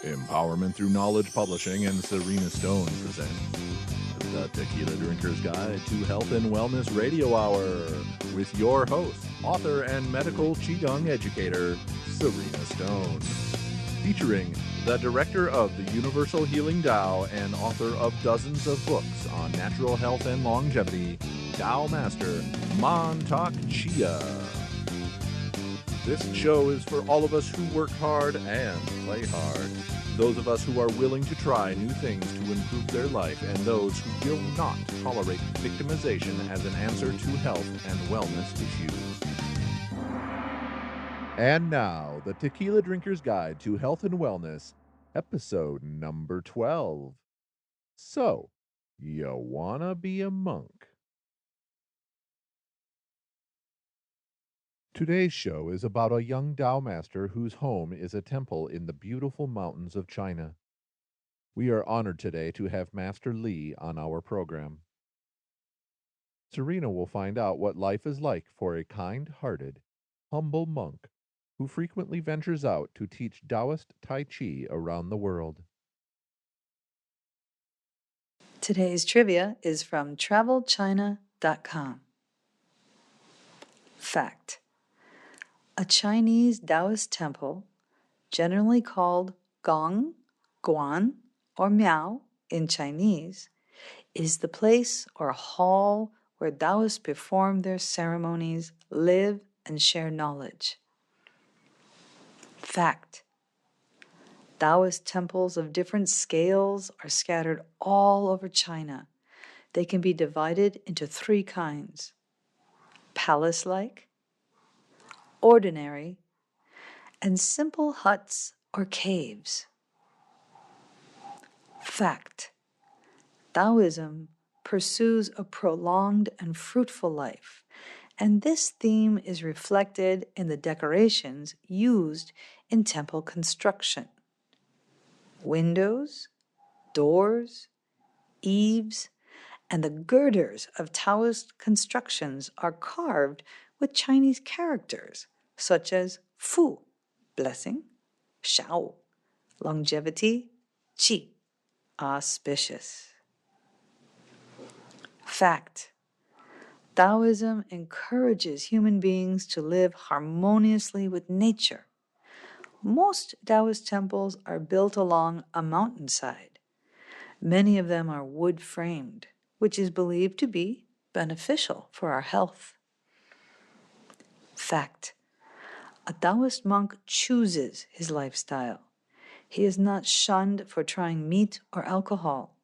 Empowerment Through Knowledge Publishing and Sarina Stone present the Tequila Drinker's Guide to Health and Wellness Radio Hour with your host, author and medical Qigong educator, Sarina Stone. Featuring the director of the Universal Healing Tao and author of dozens of books on natural health and longevity, Tao Master, Montauk Chia. This show is for all of us who work hard and play hard. Those of us who are willing to try new things to improve their life, and those who will not tolerate victimization as an answer to health and wellness issues. And now, the Tequila Drinker's Guide to Health and Wellness, episode number 12. So, you wanna be a monk? Today's show is about a young Tao Master whose home is a temple in the beautiful mountains of China. We are honored today to have Master Li on our program. Sarina will find out what life is like for a kind-hearted, humble monk who frequently ventures out to teach Taoist Tai Chi around the world. Today's trivia is from travelchina.com. Fact: a Chinese Taoist temple, generally called gong, guan, or miao in Chinese, is the place or hall where Taoists perform their ceremonies, live, and share knowledge. Fact: Taoist temples of different scales are scattered all over China. They can be divided into three kinds: palace-like, ordinary, and simple huts or caves. Fact: Taoism pursues a prolonged and fruitful life, and this theme is reflected in the decorations used in temple construction. Windows, doors, eaves, and the girders of Taoist constructions are carved with Chinese characters such as Fu, blessing, Shao, longevity, Qi, auspicious. Fact: Taoism encourages human beings to live harmoniously with nature. Most Taoist temples are built along a mountainside. Many of them are wood-framed, which is believed to be beneficial for our health. Fact: a Taoist monk chooses his lifestyle. He is not shunned for trying meat or alcohol.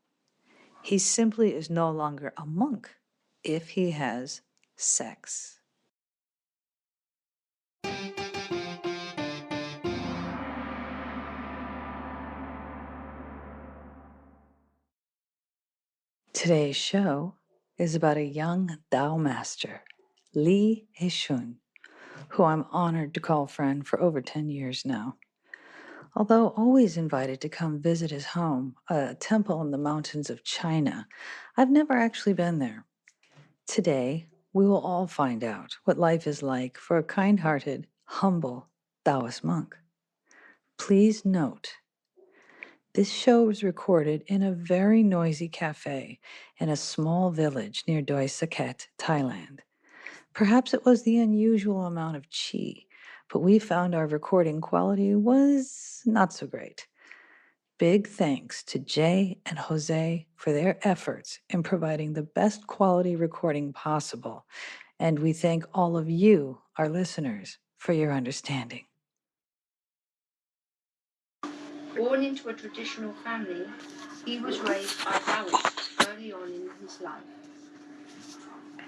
He simply is no longer a monk if he has sex. Today's show is about a young Tao Master, Li Heishun, who I'm honored to call friend for over 10 years now. Although always invited to come visit his home, a temple in the mountains of China, I've never actually been there. Today, we will all find out what life is like for a kind-hearted, humble Taoist monk. Please note, this show was recorded in a very noisy cafe in a small village near Doi Saket, Thailand. Perhaps it was the unusual amount of qi, but we found our recording quality was not so great. Big thanks to Jay and Jose for their efforts in providing the best quality recording possible, and we thank all of you, our listeners, for your understanding. Born into a traditional family, he was raised by Taoists early on in his life.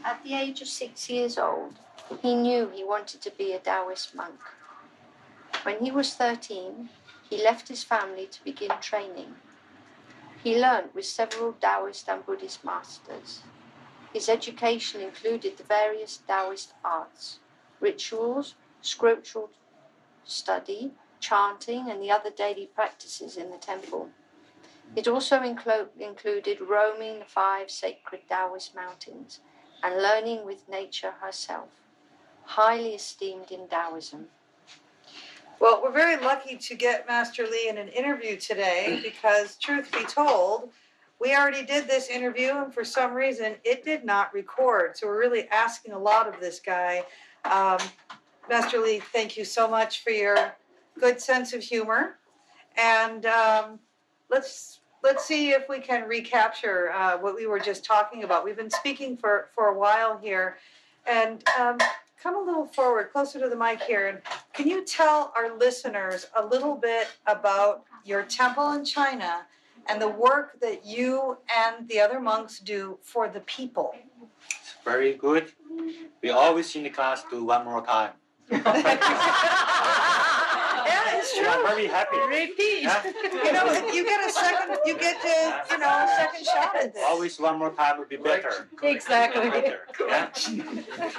At the age of 6 years old, he knew he wanted to be a Taoist monk. When he was 13, he left his family to begin training. He learned with several Taoist and Buddhist masters. His education included the various Taoist arts, rituals, scriptural study, chanting, and the other daily practices in the temple. It also included roaming the 5 sacred Taoist mountains and learning with nature herself, highly esteemed in Taoism. Well, we're very lucky to get Master Li in an interview today because, truth be told, we already did this interview and for some reason it did not record. So we're really asking a lot of this guy. Master Li, thank you so much for your good sense of humor. And let's see if we can recapture what we were just talking about. We've been speaking for a while here. And come a little forward, closer to the mic here. And can you tell our listeners a little bit about your temple in China and the work that you and the other monks do for the people? It's very good. We always in the class do one more time. Yeah, it's true. I'm very happy. Repeat. Yeah. You know, you get a second shot at this. Always one more time would be better. Exactly. Better. Yeah?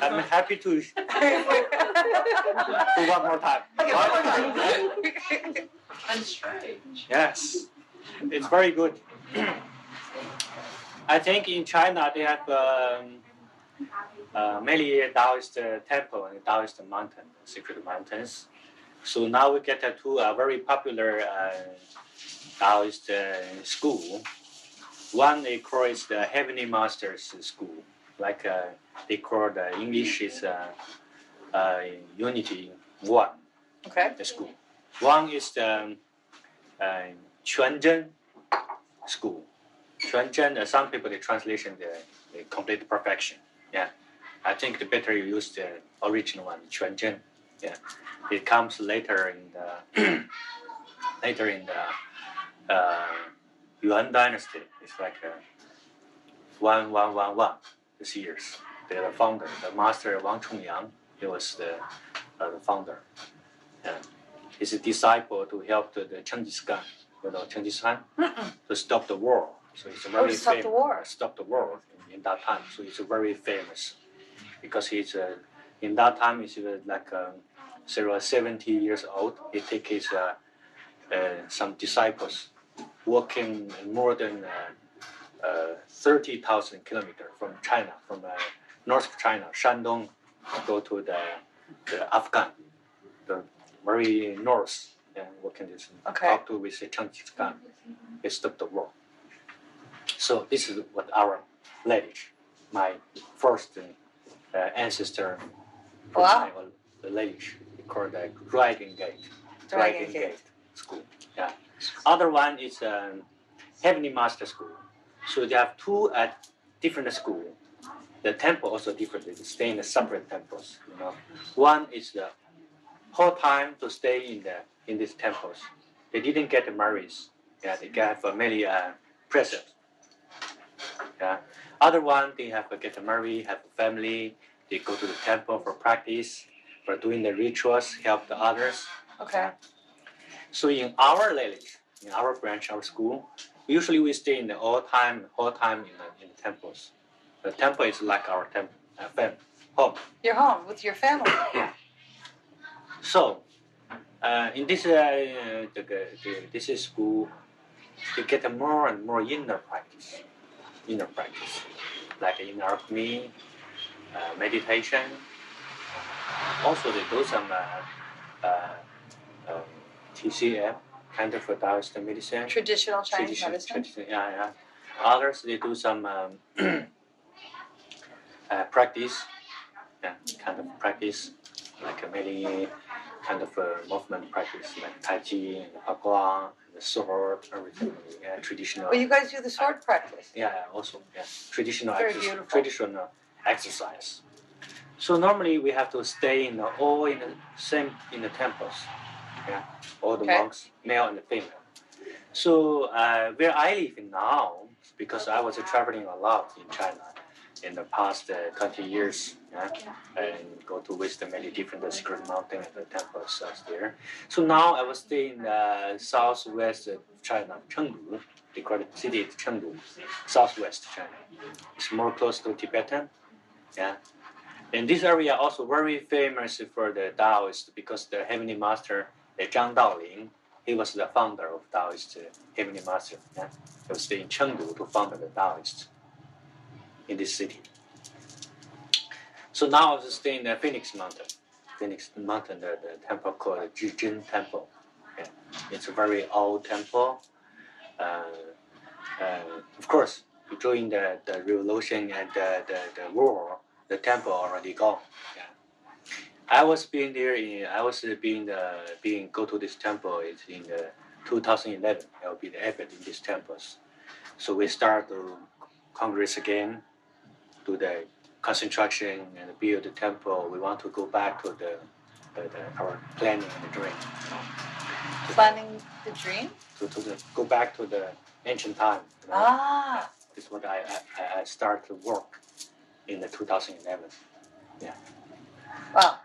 I'm happy to do one more time. And strange. Yes, it's very good. I think in China they have many Taoist temple and Taoist mountain, secret mountains. So now we get to a very popular Taoist school. One they call it the Heavenly Masters School, like they call the English is Unity One. Okay. The school. One is the Quanzhen School. Quanzhen, some people the translation the complete perfection. Yeah, I think the better you use the original one, Quanzhen. Yeah, it comes later in the Yuan dynasty. It's like 1111 this years. The founder, the master Wang Chongyang, he was the founder. Yeah. He's a disciple to help the Genghis Khan. You know Genghis Khan to stop the war. So it's a very stop the war. Stop the war in that time. So it's very famous because he's in that time he's like 70 years old. He take his some disciples walking more than 30,000 kilometers from China, from North China, Shandong, go to the Afghan, the very north, and walking this up to with the Genghis Khan. They stop the war. So this is what our lineage, my first ancestor, the lineage, we call the Dragon Gate. Dragon Gate School. Yeah. Other one is Heavenly Master School. So they have two at different school. The temple also different. They stay in the separate temples. You know, one is the whole time to stay in these temples. They didn't get married. Yeah, they got many presents. Yeah. Other one they have to get married, have a family. They go to the temple for practice, for doing the rituals, help the others. Okay. So in our lineage, in our branch, our school, usually we stay in the all time in the temples. The temple is like our home. Your home with your family. Yeah. So in this this is school, you get more and more inner practice, like in alchemy, meditation. Also, they do some TCM, kind of a Taoist medicine. Traditional Chinese medicine. Yeah. Others, they do some practice, kind of practice, like many kind of movement practice, like Tai Chi and Bagua, and the sword, everything. Yeah, traditional. Well, you guys do the sword practice. Yeah, also, yeah. Traditional exercise. So normally we have to stay in the temples. Yeah, all the monks, male and female. So where I live in now, because I was traveling a lot in China in the past 20 years, and go to visit many different secret mountains and the temples there. So now I was staying in southwest of China, Chengdu. They call it city Chengdu, southwest China. It's more close to Tibetan. Yeah. And this area also very famous for the Taoist because the Heavenly Master, the Zhang Daoling, he was the founder of Taoist Heavenly Master. Yeah? He was in Chengdu to found the Taoist in this city. So now I was staying in the Phoenix Mountain. Phoenix Mountain, the temple called Jijin Temple. Yeah. It's a very old temple. Of course, during the revolution and the war, the temple already gone. Yeah. I was being go to this temple. It's in 2011. I will be the abbot in these temples. So we start to congress again, do the construction and build the temple. We want to go back to our planning and the dream. Planning the dream? Go back to the ancient time. Ah. This is what I start to work in the 2011. Yeah. Wow.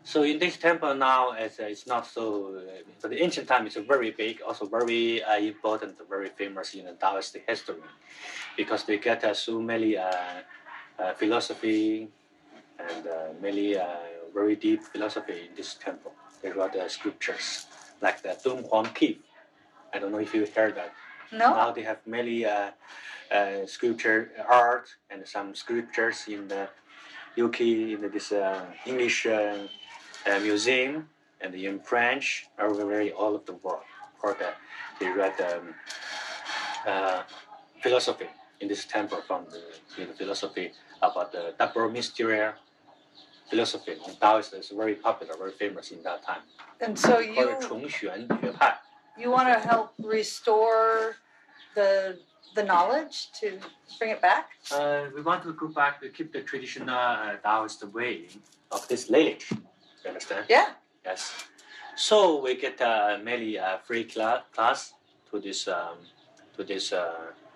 So in this temple now, it's not so. But the ancient time is very big, also very important, very famous in the Taoist history, because they get so many philosophy and many very deep philosophy in this temple. They wrote the scriptures like the Dun Huang Keep. I don't know if you heard that. No. Now they have many sculpture art and some sculptures in the UK, in this English museum, and in French, everywhere all of the world. For that, they read philosophy in this temple from the philosophy about the double mysterious philosophy. And Taoist is very popular, very famous in that time. And so you want to help restore the knowledge to bring it back? We want to go back to keep the traditional Taoist way of this lineage. You understand? Yeah. Yes. So we get many free class to this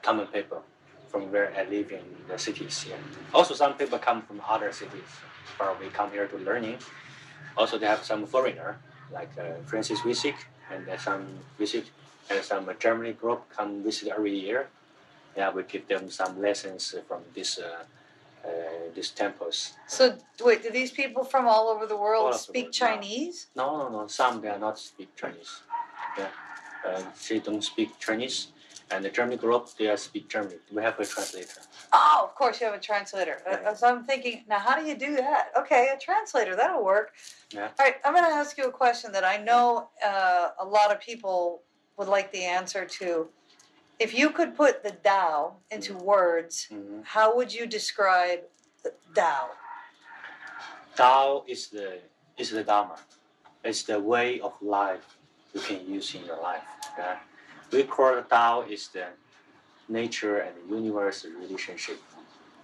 common people from where I live in the cities here. Also, some people come from other cities, where we come here to learning. Also, they have some foreigner like Francis Wisik and some Germany group come visit every year. Yeah, we give them some lessons from these temples. So wait, do these people from all over the world speak Chinese? No. Some they are not speak Chinese. Yeah, they don't speak Chinese. And the German group, they speak German. We have a translator. Oh, of course you have a translator. Yeah. So I'm thinking, now how do you do that? Okay, a translator, that'll work. Yeah. All right, I'm going to ask you a question that I know a lot of people would like the answer to. If you could put the Tao into words, how would you describe the Tao? Tao is the Dharma. It's the way of life you can use in your life. Yeah? We call Tao is the nature and the universe relationship.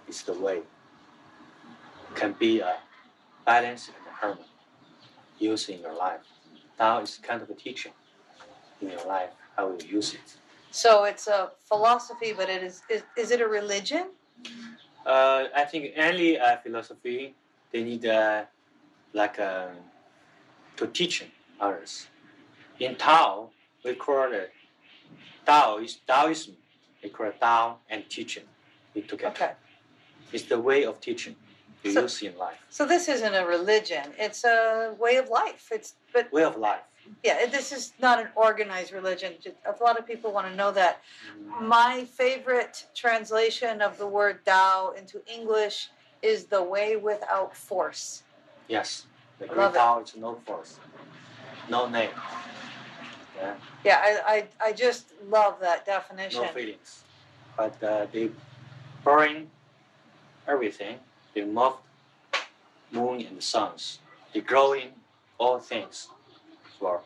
It's the way. It can be a balance and a harmony used in your life. Tao is kind of a teaching in your life, how you use it. So it's a philosophy, but is it a religion? I think any philosophy, they need to teach others. In Tao, we call it Taoism. We call it Tao and teaching together. Okay. It's the way of teaching you use in life. So this isn't a religion; it's a way of life. Way of life. Yeah, this is not an organized religion. A lot of people want to know that. My favorite translation of the word Tao into English is the way without force. Yes, the great Tao is no force, no name. Yeah. Yeah, I just love that definition. No feelings, but they burn everything. They move moon and suns. They growing all things for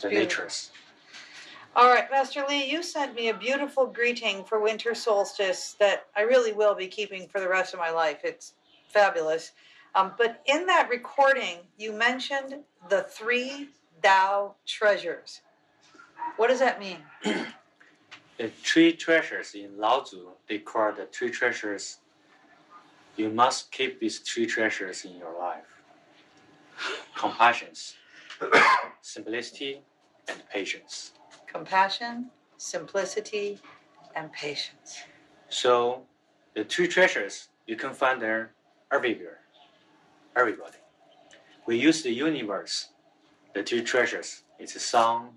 the natures. All right, Master Lee, you sent me a beautiful greeting for winter solstice that I really will be keeping for the rest of my life. It's fabulous. But in that recording, you mentioned the 3 Tao treasures. What does that mean? The 3 treasures in Lao Tzu, they call the 3 treasures. You must keep these 3 treasures in your life. Compassion, simplicity, and patience. Compassion, simplicity, and patience. So, the 3 treasures, you can find them everywhere. Everybody. We use the universe. The 3 treasures. It's the sun,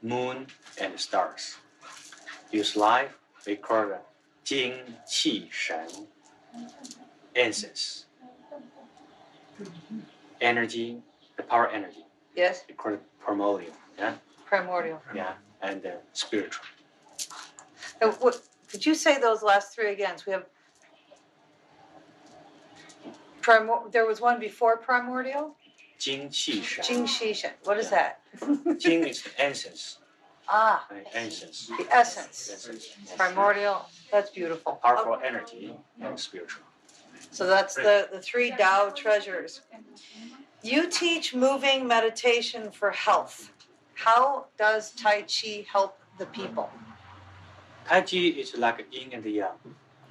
moon, and the stars. Use life, we call it Jing, Qi, Shen, incense. energy, the power energy. Yes. We call it primordial. Yeah. Primordial. Yeah, and spiritual. Could you say those last three again? So we have there was one before primordial? 精气神. 精气神. What is that? 精 is the essence. Right? Essence. The essence. Primordial. That's beautiful. Powerful energy and spiritual. So that's the three Tao treasures. You teach moving meditation for health. How does Tai Chi help the people? Tai Chi is like yin and yang.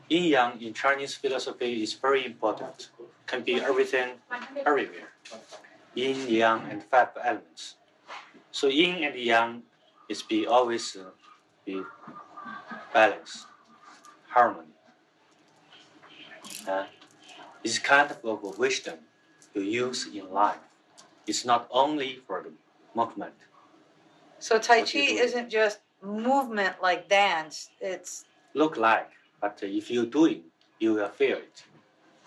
Yin yang in Chinese philosophy is very important. Can be everything, everywhere. Yin, yang, and 5 elements. So yin and yang is always be balance, harmony. It's kind of a wisdom you use in life. It's not only for the movement. So Tai Chi isn't just movement like dance. It's look like, but if you do it, you will feel it.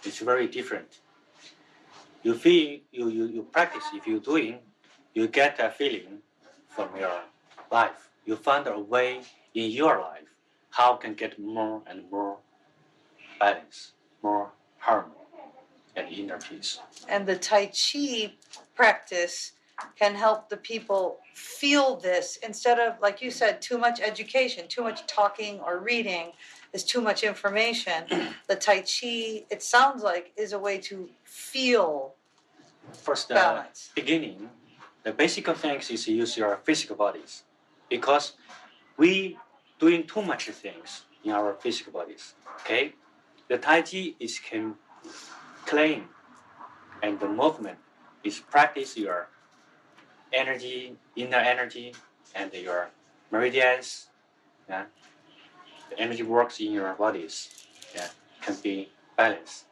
It's very different. You feel, you practice. If you're doing, you get a feeling from your life. You find a way in your life how can get more and more balance, more harmony, and inner peace. And the Tai Chi practice can help the people feel this instead of, like you said, too much education, too much talking or reading. Is too much information. The Tai Chi, it sounds like, is a way to feel First, balance. Beginning, the basic things is to use your physical bodies, because we doing too much things in our physical bodies. Okay, the Tai Chi is can claim, and the movement is practice your energy, inner energy, and your meridians. Yeah. The energy works in your bodies, can be balanced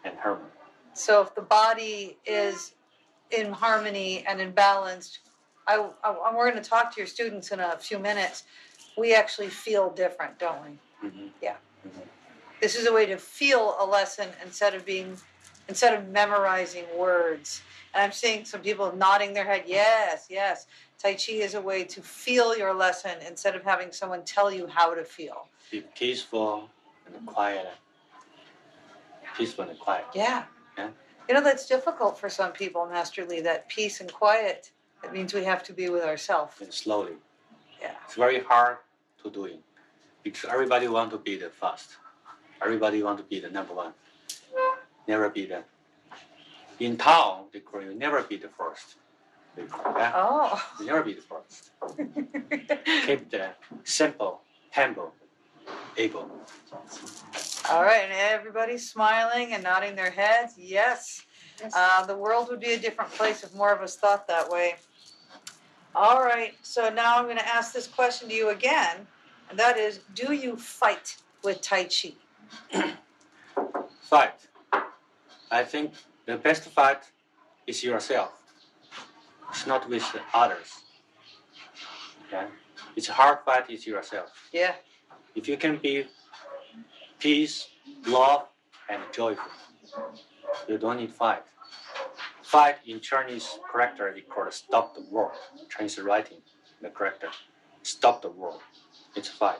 and harmony. So if the body is in harmony and in balance, we're going to talk to your students in a few minutes. We actually feel different, don't we? Mm-hmm. Yeah. Mm-hmm. This is a way to feel a lesson instead of memorizing words. And I'm seeing some people nodding their head, yes, yes. Tai Chi is a way to feel your lesson instead of having someone tell you how to feel. Be peaceful and quiet. Peaceful and quiet. Yeah. You know, that's difficult for some people, Master Lee, that peace and quiet. It means we have to be with ourselves. And slowly. Yeah. It's very hard to do it because everybody want to be the first. Everybody want to be the number one. Never be the. In Tao, they call you never be the first. Oh. You never be the first. Keep the simple, humble, able. All right, and everybody's smiling and nodding their heads. Yes. The world would be a different place if more of us thought that way. All right, so now I'm going to ask this question to you again, and that is, do you fight with Tai Chi? Fight. I think the best fight is yourself. It's not with others. Yeah? It's a hard fight is yourself. Yeah. If you can be peace, love, and joyful, you don't need fight. Fight in Chinese character is called stop the war. Chinese writing, the character. Stop the war. It's a fight.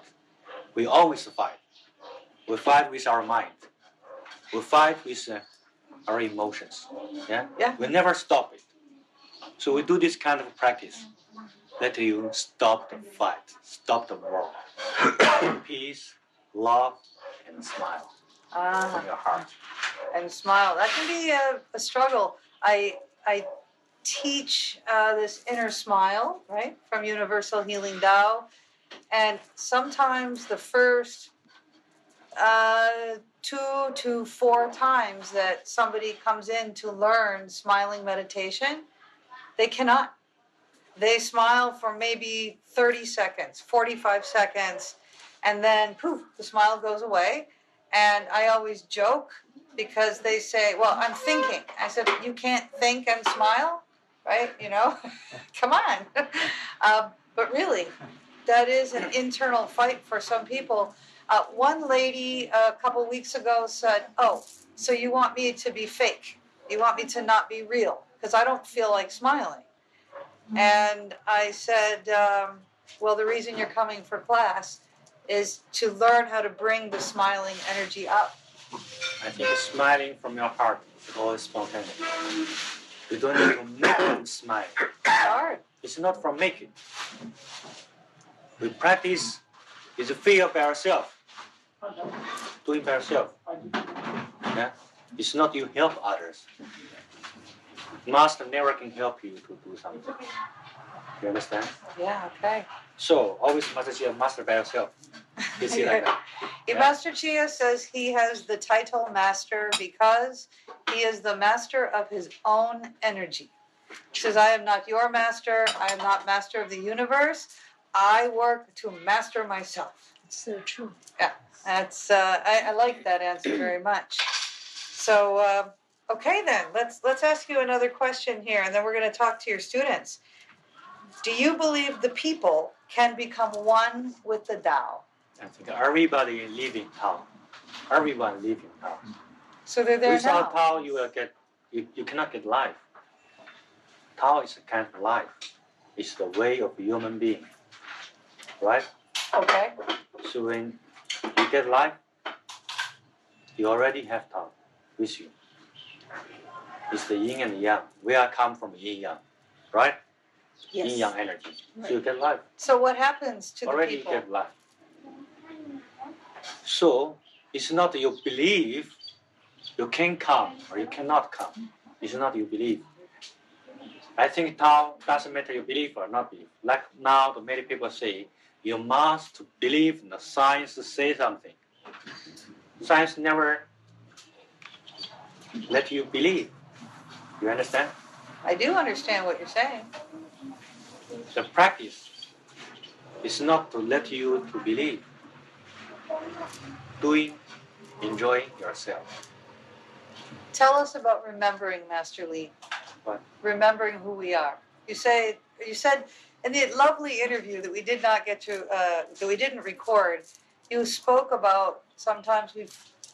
We always fight. We fight with our mind. We fight with our emotions. Yeah? Yeah. We never stop it. So we do this kind of practice. Let you stop the fight, stop the war. Peace, love, and smile from your heart. And smile. That can be a struggle. I teach this inner smile, right, from Universal Healing Tao. And sometimes the first 2 to 4 times that somebody comes in to learn smiling meditation, they cannot. They smile for maybe 30 seconds, 45 seconds, and then poof, the smile goes away. And I always joke because they say, well, I'm thinking. I said, you can't think and smile, right? You know, come on. But really, that is an internal fight for some people. One lady a couple weeks ago said, oh, so you want me to be fake? You want me to not be real because I don't feel like smiling. And I said, well, the reason you're coming for class is to learn how to bring the smiling energy up. I think smiling from your heart is always spontaneous. You don't need to make them smile. It's hard. It's not from making. We practice is feel by yourself. Doing by yourself. Yeah? It's not you help others. Master never can help you to do something. You understand? Yeah, okay. So always Master Chia, master by yourself. You see like that? Yeah. Master Chia says he has the title master because he is the master of his own energy. He says, I am not your master. I am not master of the universe. I work to master myself. It's so true. Yeah, that's. I like that answer very much. So, okay then, let's ask you another question here, and then we're going to talk to your students. Do you believe the people can become one with the Tao? I think everybody live in Tao. Everyone live in Tao. So they're there Without now. Tao, you cannot get life. Tao is a kind of life. It's the way of a human being, right? Okay. So when you get life, you already have Tao with you. It's the yin and the yang. We are come from yin yang, right? Yes. Yin yang energy. So you get life. So what happens to Already the people? you get life. So it's not you believe you can come or you cannot come. It's not you believe. I think Tao doesn't matter you believe or not believe. Like now, the many people say you must believe in the science to say something. Science never let you believe. You understand? I do understand what you're saying. The practice is not to let you to believe. Doing, enjoying yourself. Tell us about remembering, Master Lee. What? Remembering who we are. You said in the lovely interview that we did not get to, that we didn't record, you spoke about sometimes we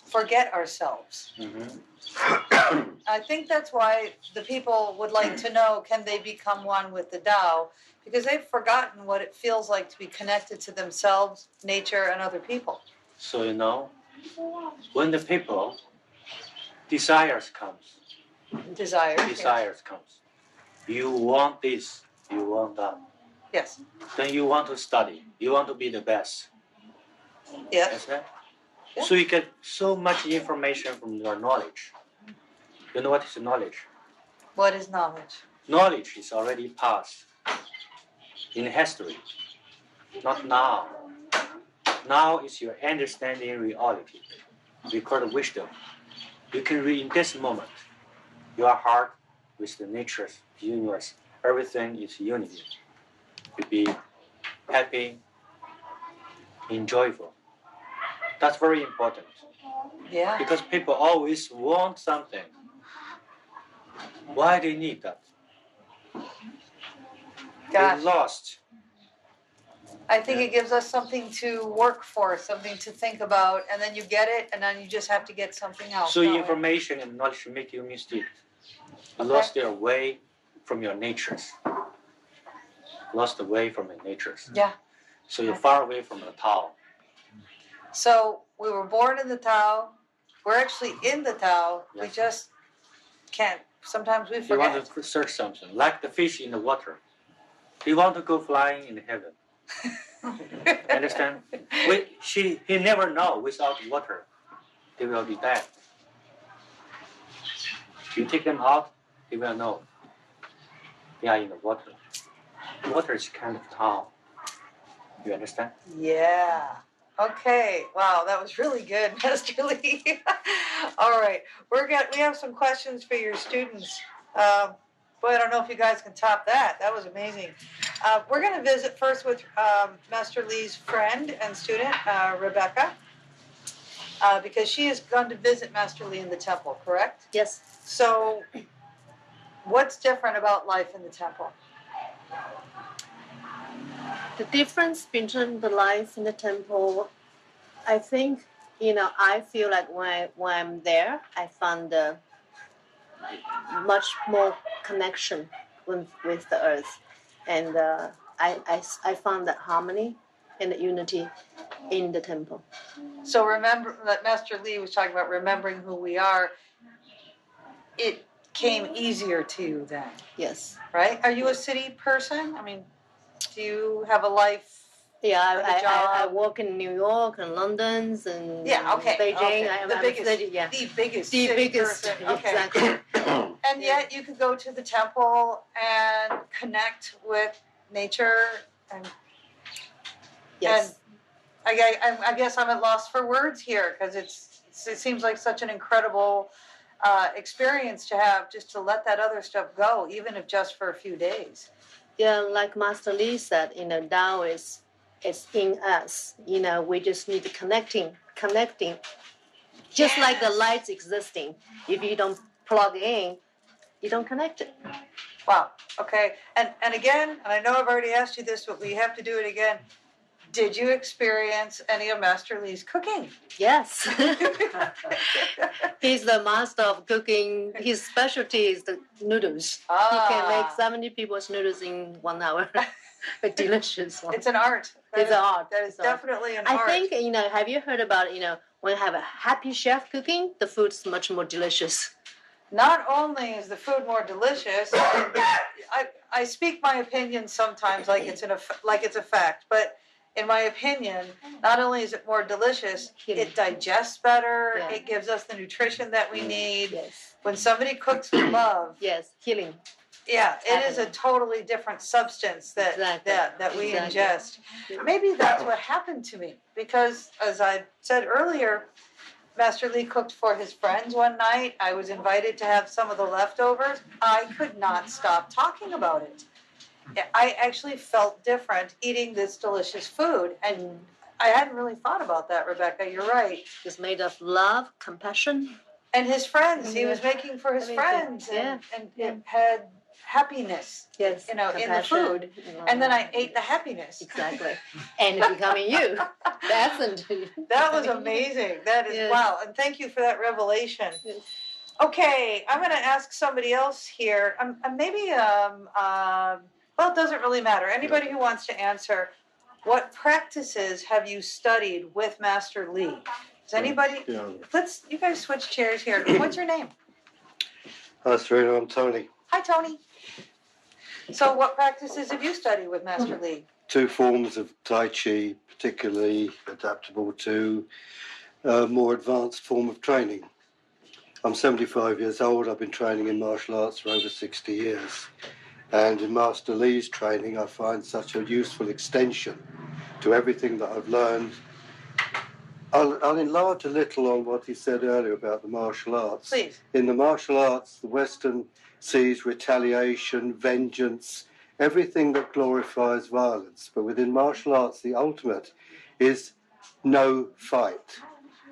forget ourselves. Mm-hmm. I think that's why the people would like to know, can they become one with the Tao? Because they've forgotten what it feels like to be connected to themselves, nature, and other people. So you know, when the people desires comes, Desires. comes. You want this, you want that. Yes. Then you want to study. You want to be the best. Yes. Understand? Yeah. So you get so much information from your knowledge. You know what is knowledge? What is knowledge? Knowledge is already past in history, not now. Now is your understanding reality. We call it wisdom. You can read in this moment. Your heart with the nature, the universe. Everything is unity. You be happy, enjoyable. That's very important. Yeah. Because people always want something. Why they need that? Gosh. They lost. I think it gives us something to work for, something to think about, and then you get it, and then you just have to get something else. So don't we? information and knowledge make you mistake. You Okay. lost their way from your natures. Lost the way from your natures. Yeah. So you're far away from the Tao. So we were born in the Tao. We're actually in the Tao. Yes. We just can't. Sometimes we You forget. want to search something, like the fish in the water. They want to go flying in heaven. Understand? He never know without water, they will be dead. You take them out, they will know. They are in the water. Water is kind of Tao. You understand? Yeah. Okay. Wow, that was really good, Master Lee. All right, we have some questions for your students. Boy, I don't know if you guys can top that. That was amazing. We're going to visit first with Master Lee's friend and student, Rebecca, because she has gone to visit Master Lee in the temple, correct? Yes. So, what's different about life in the temple? The difference between the life in the temple, I think, I feel like when I'm there, I find much more connection with the earth, and I found that harmony and the unity in the temple. So remember that Master Li was talking about remembering who we are. It came easier to you then. Yes. Right? Are you a city person? I mean, do you have a life? Yeah, I work in New York and London and Beijing. Okay. I'm the biggest city person. Okay. Exactly. And yet you could go to the temple and connect with nature and. Yes. And I guess I'm at loss for words here because it seems like such an incredible experience to have, just to let that other stuff go, even if just for a few days. Yeah, like Master Li said, Tao is in us. We just need connecting. Just like the lights existing. If you don't plug in, you don't connect it. Wow. Okay. And again, and I know I've already asked you this, but we have to do it again. Did you experience any of Master Li's cooking? Yes. He's the master of cooking. His specialty is the noodles. He can make 70 people's noodles in 1 hour. Delicious one. It's an art. It's an art. That is definitely an art. I think, have you heard about, when you have a happy chef cooking, the food's much more delicious. Not only is the food more delicious, I speak my opinion sometimes like it's a fact, but in my opinion, not only is it more delicious, it digests better. Yeah. It gives us the nutrition that we need. Yes. When somebody cooks with love. Yes, healing. Yeah, it is a totally different substance that we ingest. Yeah. Maybe that's what happened to me because, as I said earlier, Master Li cooked for his friends one night. I was invited to have some of the leftovers. I could not stop talking about it. I actually felt different eating this delicious food. And I hadn't really thought about that, Rebecca. You're right. It's made of love, compassion. And his friends. He was making for his friends. And it had happiness, in the food. And then I ate the happiness. Exactly. And becoming you. That was amazing. That is, wow. And thank you for that revelation. Yes. Okay, I'm going to ask somebody else here. Well, it doesn't really matter. Anybody who wants to answer, what practices have you studied with Master Li? Does anybody? Yeah. You guys switch chairs here. What's your name? Hi, Sarina. I'm Tony. Hi, Tony. So what practices have you studied with Master Li? 2 forms of Tai Chi, particularly adaptable to a more advanced form of training. I'm 75 years old. I've been training in martial arts for over 60 years. And in Master Li's training, I find such a useful extension to everything that I've learned. I'll enlarge a little on what he said earlier about the martial arts. Please. In the martial arts, the Western sees retaliation, vengeance, everything that glorifies violence. But within martial arts, the ultimate is no fight.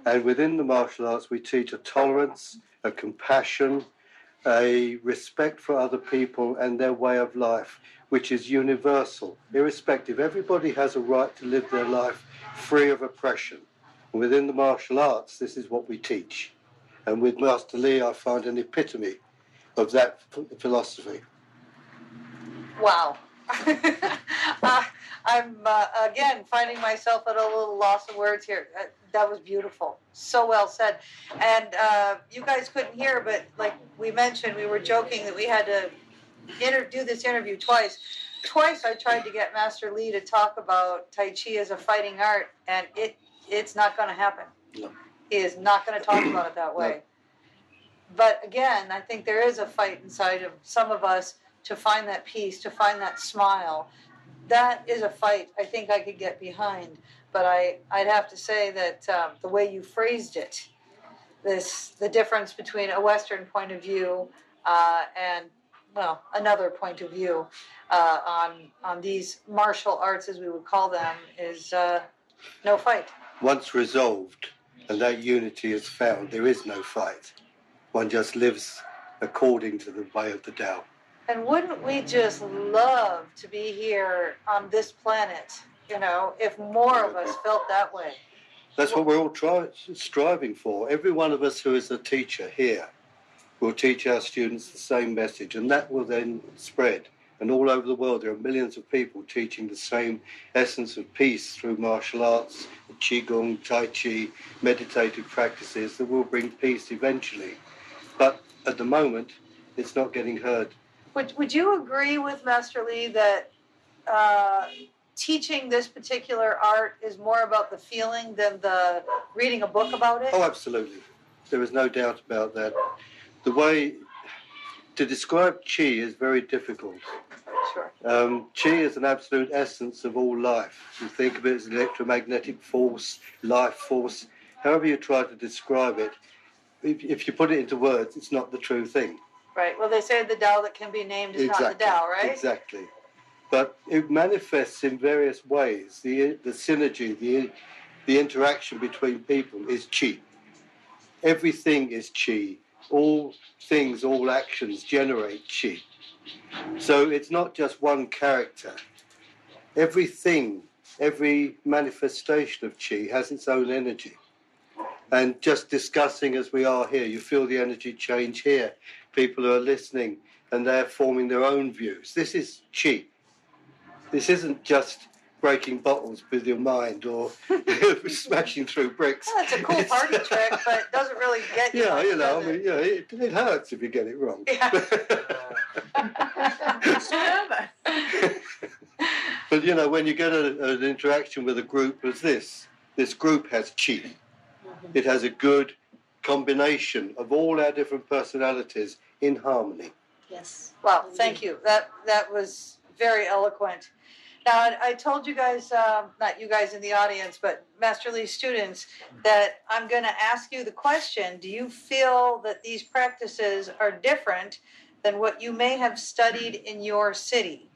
And within the martial arts, we teach a tolerance, a compassion, a respect for other people and their way of life, which is universal, irrespective. Everybody has a right to live their life free of oppression. And within the martial arts, this is what we teach. And with Master Li, I find an epitome of that philosophy. Wow. I'm, again, finding myself at a little loss of words here. That was beautiful. So well said. And you guys couldn't hear, but like we mentioned, we were joking that we had to do this interview twice. Twice I tried to get Master Li to talk about Tai Chi as a fighting art, and it's not going to happen. No. He is not going to talk about it that way. No. But again, I think there is a fight inside of some of us to find that peace, to find that smile. That is a fight I think I could get behind. But I'd have to say that the way you phrased it, the difference between a Western point of view and, well, another point of view on these martial arts, as we would call them, is no fight. Once resolved and that unity is found, there is no fight. One just lives according to the way of the Tao. And wouldn't we just love to be here on this planet, if more of us felt that way? That's what we're all striving for. Every one of us who is a teacher here we'll teach our students the same message, and that will then spread. And all over the world, there are millions of people teaching the same essence of peace through martial arts, Qigong, Tai Chi, meditative practices that will bring peace eventually. But at the moment, it's not getting heard. Would you agree with Master Lee that teaching this particular art is more about the feeling than the reading a book about it? Oh, absolutely. There is no doubt about that. The way to describe Qi is very difficult. Sure. Qi is an absolute essence of all life. You think of it as electromagnetic force, life force, however you try to describe it. If you put it into words, it's not the true thing. Right. Well, they say the Tao that can be named is not the Tao, right? Exactly. But it manifests in various ways. The synergy, the interaction between people is Qi. Everything is Qi. All things, all actions generate Qi. So it's not just one character. Everything, every manifestation of Qi has its own energy. And just discussing as we are here, you feel the energy change here. People are listening and they're forming their own views. This is Qi. This isn't just breaking bottles with your mind or smashing through bricks. Well, it's a cool party trick, but it doesn't really get you. Yeah, much, you know, I mean, yeah, it hurts if you get it wrong. Yeah. But, you know, when you get an interaction with a group as this group has Qi. It has a good combination of all our different personalities in harmony. Yes. Well, thank you. That was very eloquent. Now, I told you guys, not you guys in the audience, but Master Lee students, that I'm going to ask you the question, do you feel that these practices are different than what you may have studied in your city?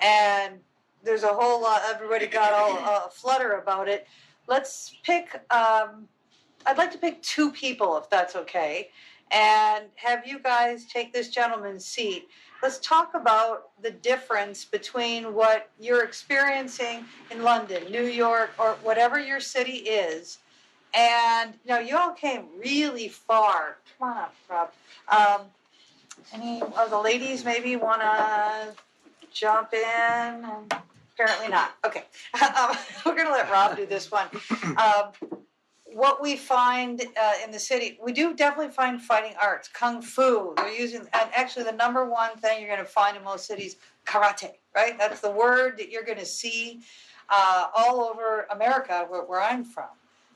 And there's a whole lot, everybody got all flutter about it. Let's pick, I'd like to pick two people, if that's okay, and have you guys take this gentleman's seat. Let's talk about the difference between what you're experiencing in London, New York, or whatever your city is. And, you know, you all came really far. Come on up, Rob. Any of the ladies maybe want to jump in? Apparently not. Okay. We're going to let Rob do this one. What we find in the city, we do definitely find fighting arts, kung fu. They're using, and actually the number one thing you're going to find in most cities, karate, right? That's the word that you're going to see all over America, where I'm from.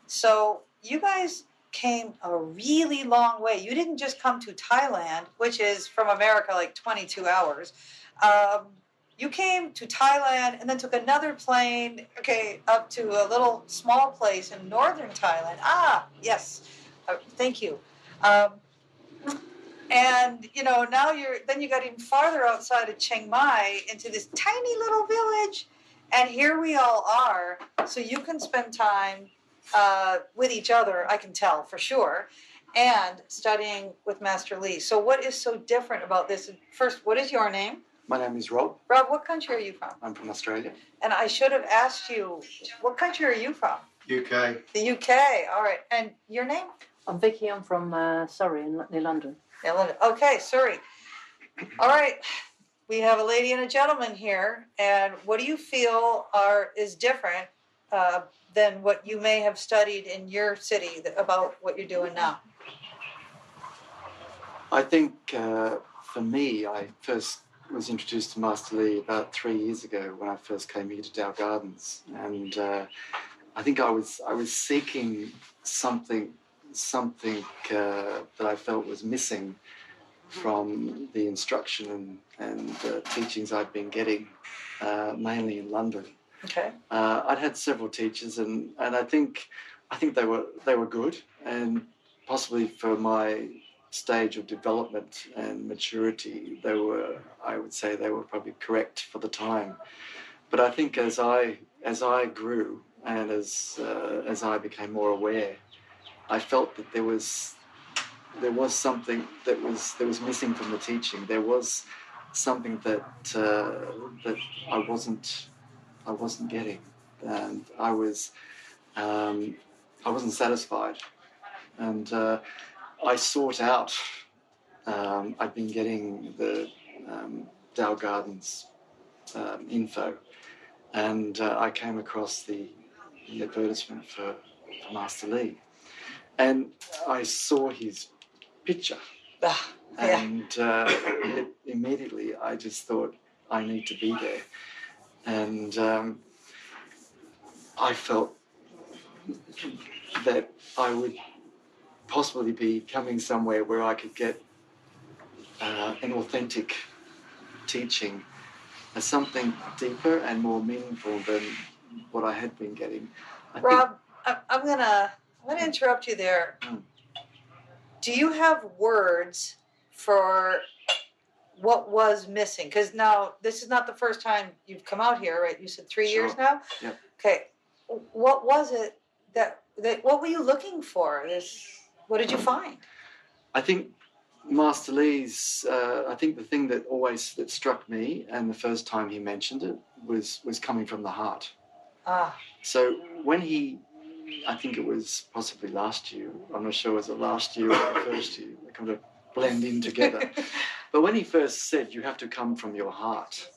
So you guys came a really long way. You didn't just come to Thailand, which is from America like 22 hours. You came to Thailand and then took another plane, up to a little small place in northern Thailand. Ah, yes. Thank you. And, you know, now you got even farther outside of Chiang Mai into this tiny little village. And here we all are. So you can spend time with each other, I can tell for sure, and studying with Master Lee. So what is so different about this? First, what is your name? My name is Rob. Rob, what country are you from? I'm from Australia. And I should have asked you, what country are you from? UK. The UK. All right. And your name? I'm Vicky. I'm from Surrey, near London. Yeah, London. Okay, Surrey. All right. We have a lady and a gentleman here. And what do you feel is different than what you may have studied in your city about what you're doing now? I think for me, I first was introduced to Master Lee about 3 years ago when I first came here to Dow Gardens, and I think I was seeking something that I felt was missing from the instruction and teachings I'd been getting, mainly in London. Okay. I'd had several teachers, and I think they were good, and possibly for my stage of development and maturity, I would say they were probably correct for the time. But I think as I grew and as I became more aware, I felt that there was something that was missing from the teaching. There was something that I wasn't getting, and I wasn't satisfied, and I sought out I'd been getting the Tao Gardens info, and I came across the advertisement for Master Lee, and I saw his picture, and immediately I just thought, I need to be there, and I felt that I would possibly be coming somewhere where I could get an authentic teaching, something deeper and more meaningful than what I had been getting. Rob, I'm gonna interrupt you there. Do you have words for what was missing? Because now this is not the first time you've come out here, right? You said 3 years now? Yep. Okay. What was it that what were you looking for? What did you find? I think Master Lee's, I think the thing that struck me, and the first time he mentioned it, was coming from the heart. So when I think it was possibly last year, I'm not sure, was it last year or the first year, they kind of blend in together. But when he first said, you have to come from your heart,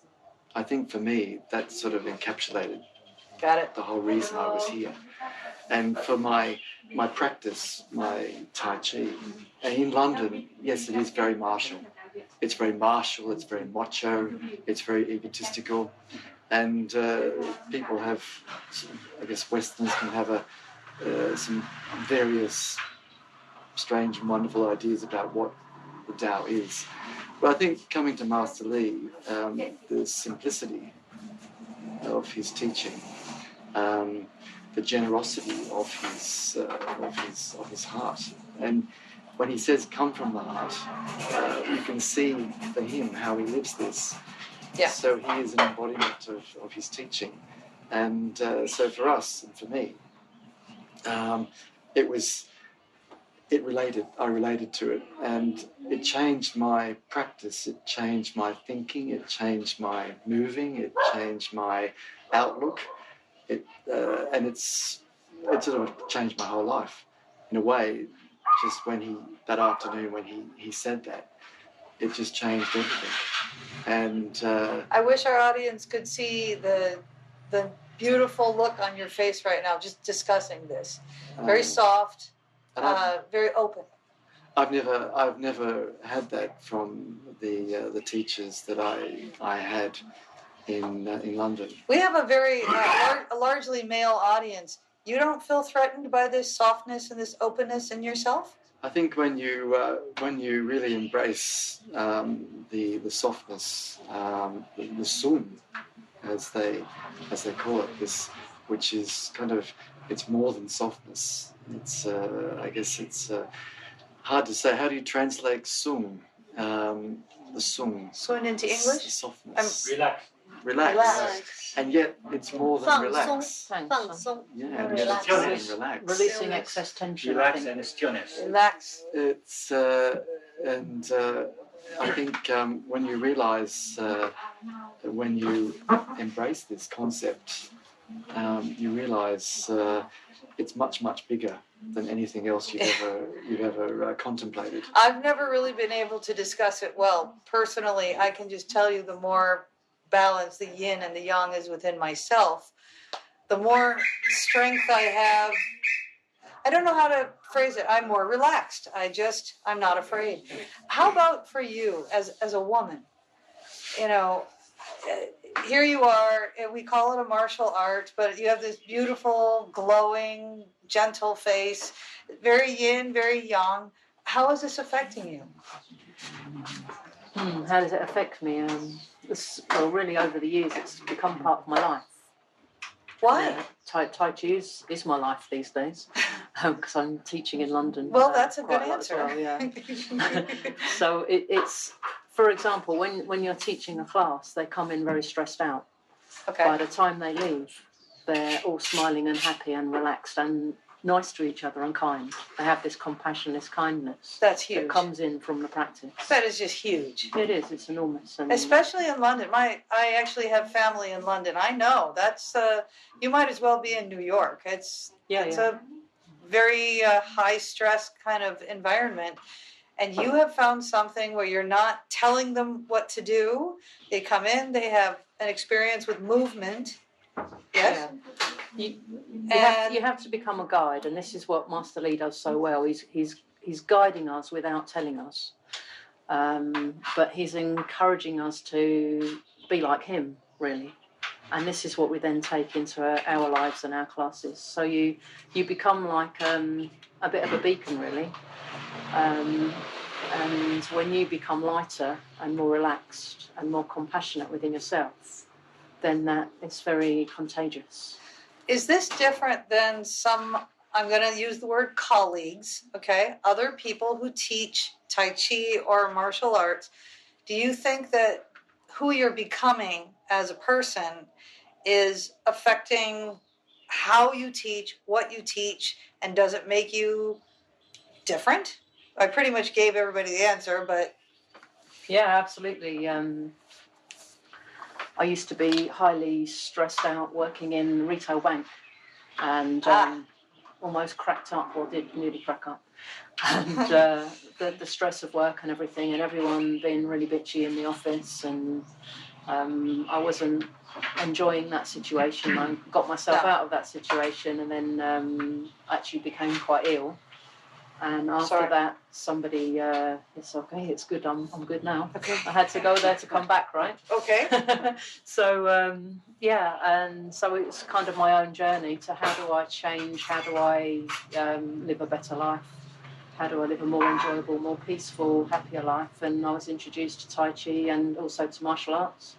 I think for me, that sort of encapsulated the whole reason I was here. And for my practice, my Tai Chi, and in London, yes, it is very martial. It's very martial, it's very macho, it's very egotistical. And people have, I guess Westerners can have some various strange and wonderful ideas about what the Tao is. But I think coming to Master Lee, the simplicity of his teaching, the generosity of his heart, and when he says "come from the heart," you can see for him how he lives this. Yeah. So he is an embodiment of his teaching, and so for us and for me, I related to it, and it changed my practice, it changed my thinking, it changed my moving, it changed my outlook, and it's sort of changed my whole life in a way. Just that afternoon when he said that, it just changed everything. And I wish our audience could see the beautiful look on your face right now, just discussing this. Very soft, very open. I've never had that from the teachers that I had in London. We have a very a largely male audience. You don't feel threatened by this softness and this openness in yourself? I think when you really embrace the softness, the sung, as they call it, this, which is kind of, it's more than softness. It's I guess it's hard to say. How do you translate sung? The sung. Sung into English? The softness. Relax. And yet it's more than relax. Yeah, and Relax. it's more than relax. Releasing excess tension. Relax and stillness. Relax. It's and I think when you realise, when you embrace this concept, you realise it's much bigger than anything else you've ever contemplated. I've never really been able to discuss it well. Personally, I can just tell you the more balance the yin and the yang is within myself, the more strength I have. I don't know how to phrase it. I'm more relaxed. I'm not afraid. How about for you as a woman? You know, here you are, and we call it a martial art, but you have this beautiful, glowing, gentle face, very yin, very yang. How is this affecting you? How does it affect me? Really over the years, it's become part of my life. Why? Tai Chi is my life these days, because I'm teaching in London. Well, that's a good answer. Well, yeah. So it's, for example, when you're teaching a class, they come in very stressed out. Okay. By the time they leave, they're all smiling and happy and relaxed and nice to each other and kind. They have this compassion, this kindness. That's huge. That comes in from the practice. That is just huge. It is. It's enormous. And especially in London. I actually have family in London. I know that's you might as well be in New York. It's a very high stress kind of environment, and you have found something where you're not telling them what to do. They come in, they have an experience with movement. Yes? Yeah. You have to become a guide, and this is what Master Lee does so well. He's guiding us without telling us, but he's encouraging us to be like him, really. And this is what we then take into our lives and our classes. So you become like a bit of a beacon, really. And when you become lighter and more relaxed and more compassionate within yourself, then that is very contagious. Is this different than some, I'm going to use the word colleagues, okay, other people who teach Tai Chi or martial arts? Do you think that who you're becoming as a person is affecting how you teach, what you teach, and does it make you different? I pretty much gave everybody the answer, but... Yeah, absolutely. I used to be highly stressed out working in the retail bank and almost cracked up, or did nearly crack up. And the stress of work and everything, and everyone being really bitchy in the office, and I wasn't enjoying that situation. I got myself out of that situation, and then actually became quite ill. And after that, somebody, it's okay, it's good, I'm good now. Okay. I had to go there to come back, right? Okay. So, yeah, and so it's kind of my own journey to how do I change, how do I live a better life, how do I live a more enjoyable, more peaceful, happier life. And I was introduced to Tai Chi and also to martial arts,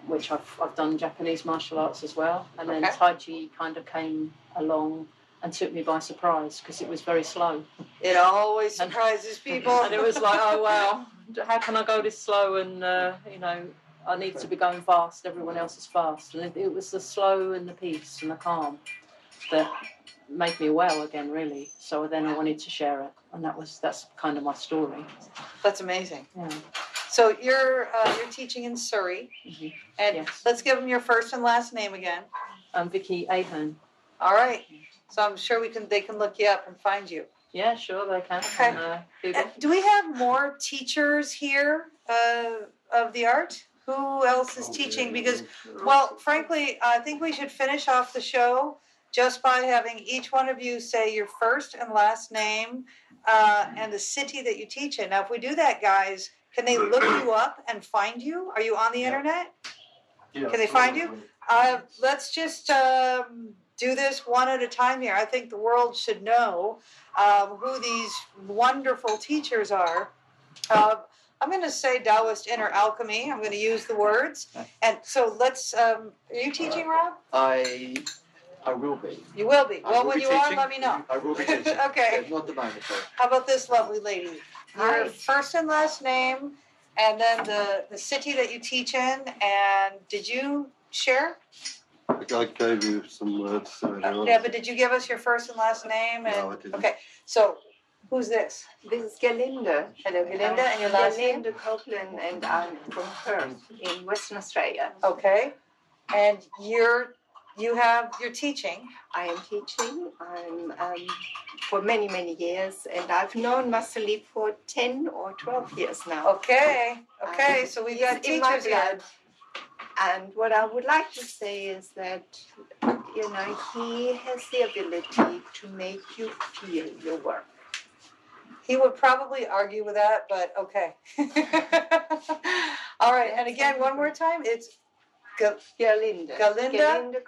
which I've done Japanese martial arts as well. And then Tai Chi kind of came along and took me by surprise because it was very slow. It always surprises people. And it was like, oh, wow, how can I go this slow? And, I need to be going fast. Everyone else is fast. And it was the slow and the peace and the calm that made me well again, really. So then I wanted to share it. And that's kind of my story. That's amazing. Yeah. So you're teaching in Surrey. Mm-hmm. And let's give them your first and last name again. I'm Vicky Ahern. All right. So I'm sure they can look you up and find you. Yeah, sure, they can. Okay. Do we have more teachers here of the art? Who else is teaching? Because, well, frankly, I think we should finish off the show just by having each one of you say your first and last name and the city that you teach in. Now, if we do that, guys, can they look you up and find you? Are you on the internet? Yeah. Can they find you? Let's just... do this one at a time here. I think the world should know who these wonderful teachers are. I'm going to say Taoist inner alchemy. I'm going to use the words. And so let's, are you teaching, Rob? I will be. You will be. Well, when you are, let me know. I will be teaching. Okay. Yeah, not the moment, though. How about this lovely lady? Your first and last name, and then the city that you teach in, and did you share? I gave you some words earlier on. Yeah, but did you give us your first and last name? And, No, I didn't. Okay, so who's this? This is Galinde. Hello, Galinda, and your last name? Galinde Copeland, and I'm from Perth in Western Australia. Okay, and you're teaching. I am teaching. I'm for many, many years, and I've known Master Lee for 10 or 12 years now. Okay, so we've got in my teachers here. blood. And what I would like to say is that, he has the ability to make you feel your work. He would probably argue with that, but okay. All right, and again, one more time, it's Galinda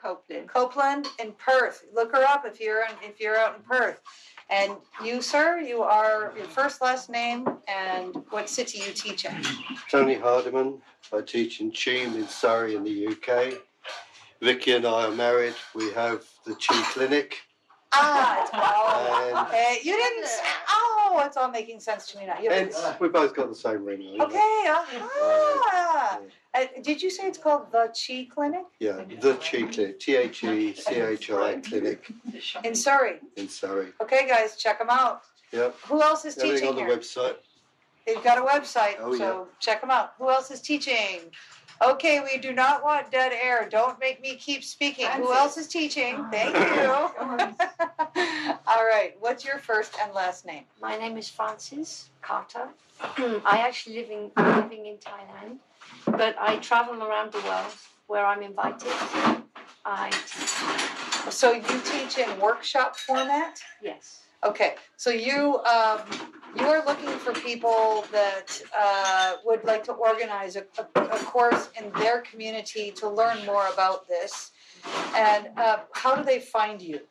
Copeland in Perth. Look her up if you're out in Perth. And you, sir, you are your first, last name, and what city you teach in? Tony Hardiman. I teach in Cheam in Surrey in the UK. Vicky and I are married. We have the Chi Clinic. You didn't. It's all making sense to me now. We both got the same ring. Okay. Did you say it's called the Chi Clinic? Yeah, the Chi Clinic. THECHI Clinic. In Surrey. In Surrey. Okay, guys, check them out. Yep. Who else is Everything teaching on the here? website. They've got a website, Oh, so check them out. Who else is teaching? Okay, we do not want dead air. Don't make me keep speaking. Who else is teaching? Thank you. All right, what's your first and last name? My name is Francis Carter. I actually living in Thailand, but I travel around the world where I'm invited. I teach. So you teach in workshop format? Yes. Okay, so you are looking for people that would like to organize a course in their community to learn more about this. And how do they find you?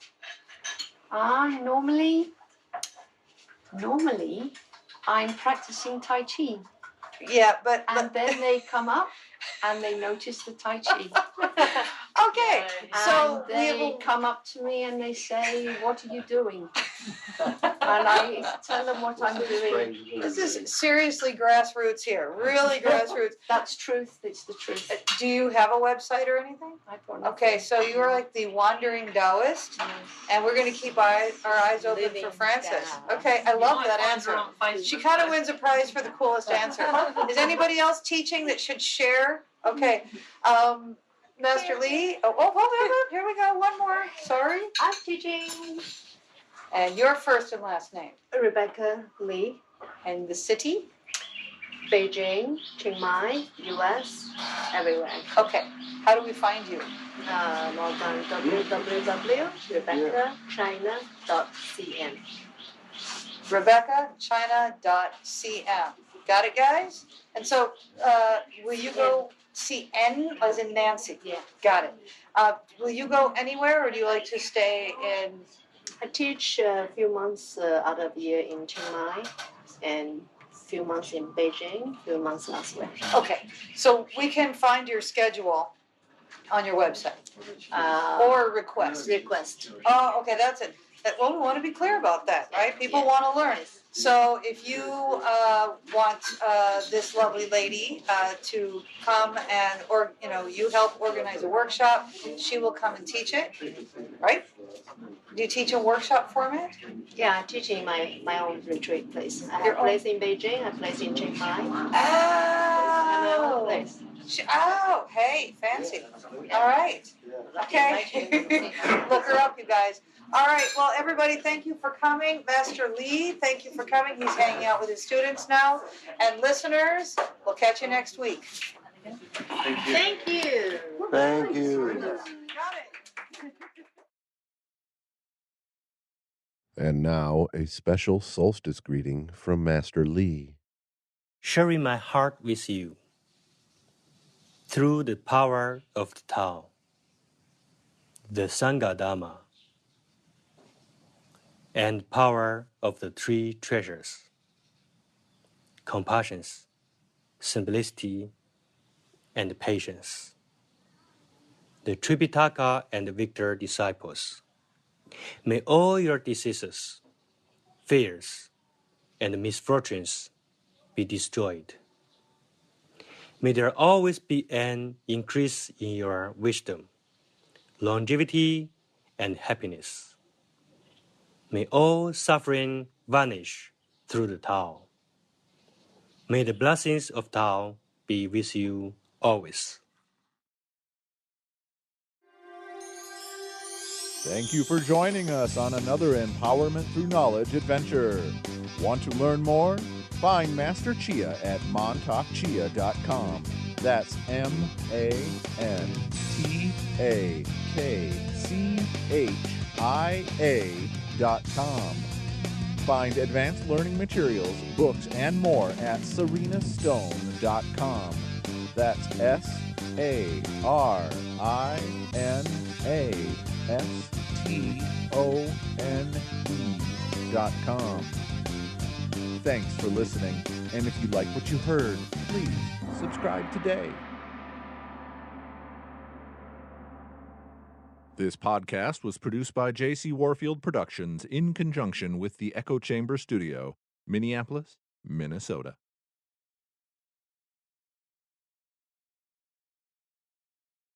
Normally, I'm practicing Tai Chi. Yeah, but And then they come up and they notice the Tai Chi. Okay, so and they come up to me and they say, "What are you doing?" And I tell them what I'm doing. This is seriously grassroots here, really grassroots. That's truth. It's the truth. Do you have a website or anything? Okay, so you're like the wandering Taoist, and we're going to keep our eyes open for Francis. Okay, I love that answer. She kind of wins a prize for the coolest answer. Is anybody else teaching that should share? Okay, Master Lee. Oh, hold on. Here we go. One more. Sorry. I'm teaching. And your first and last name? Rebecca Lee. And the city? Beijing, Chiang Mai, US, everywhere. Okay. How do we find you? Log on www.RebeccaChina.cn. RebeccaChina.cm. Got it, guys? And so, will you go CN as in Nancy? Yeah. Got it. Will you go anywhere, or do you like to stay in? I teach a few months out of the year in Chiang Mai and a few months in Beijing, a few months elsewhere. Okay, so we can find your schedule on your website or request. Request. Oh, okay, that's it. Well, we want to be clear about that, right? People want to learn. So if you want this lovely lady to come and, or you help organize a workshop, she will come and teach it, right? Do you teach in workshop format? Yeah, I teach in my own retreat place. I have a place in Beijing, a place in Chiang Mai. Oh, My own place. Oh, hey, fancy. All right. Okay. Look her up, you guys. All right. Well, everybody, thank you for coming. Master Lee, thank you for coming. He's hanging out with his students now. And listeners, we'll catch you next week. Thank you. Thank you. Thank you. Got it. And now a special solstice greeting from Master Lee. Sharing my heart with you through the power of the Tao, the Sangha Dhamma, and power of the three treasures: compassion, simplicity, and patience. The Tripitaka and the Victor disciples. May all your diseases, fears, and misfortunes be destroyed. May there always be an increase in your wisdom, longevity, and happiness. May all suffering vanish through the Tao. May the blessings of Tao be with you always. Thank you for joining us on another Empowerment Through Knowledge adventure. Want to learn more? Find Master Chia at montaukchia.com. That's MANTAKCHIA.com. Find advanced learning materials, books, and more at sarinastone.com. That's SARINASTONE.com. Thanks for listening, and if you like what you heard, please subscribe today. This podcast was produced by J.C. Warfield Productions in conjunction with the Echo Chamber Studio, Minneapolis, Minnesota.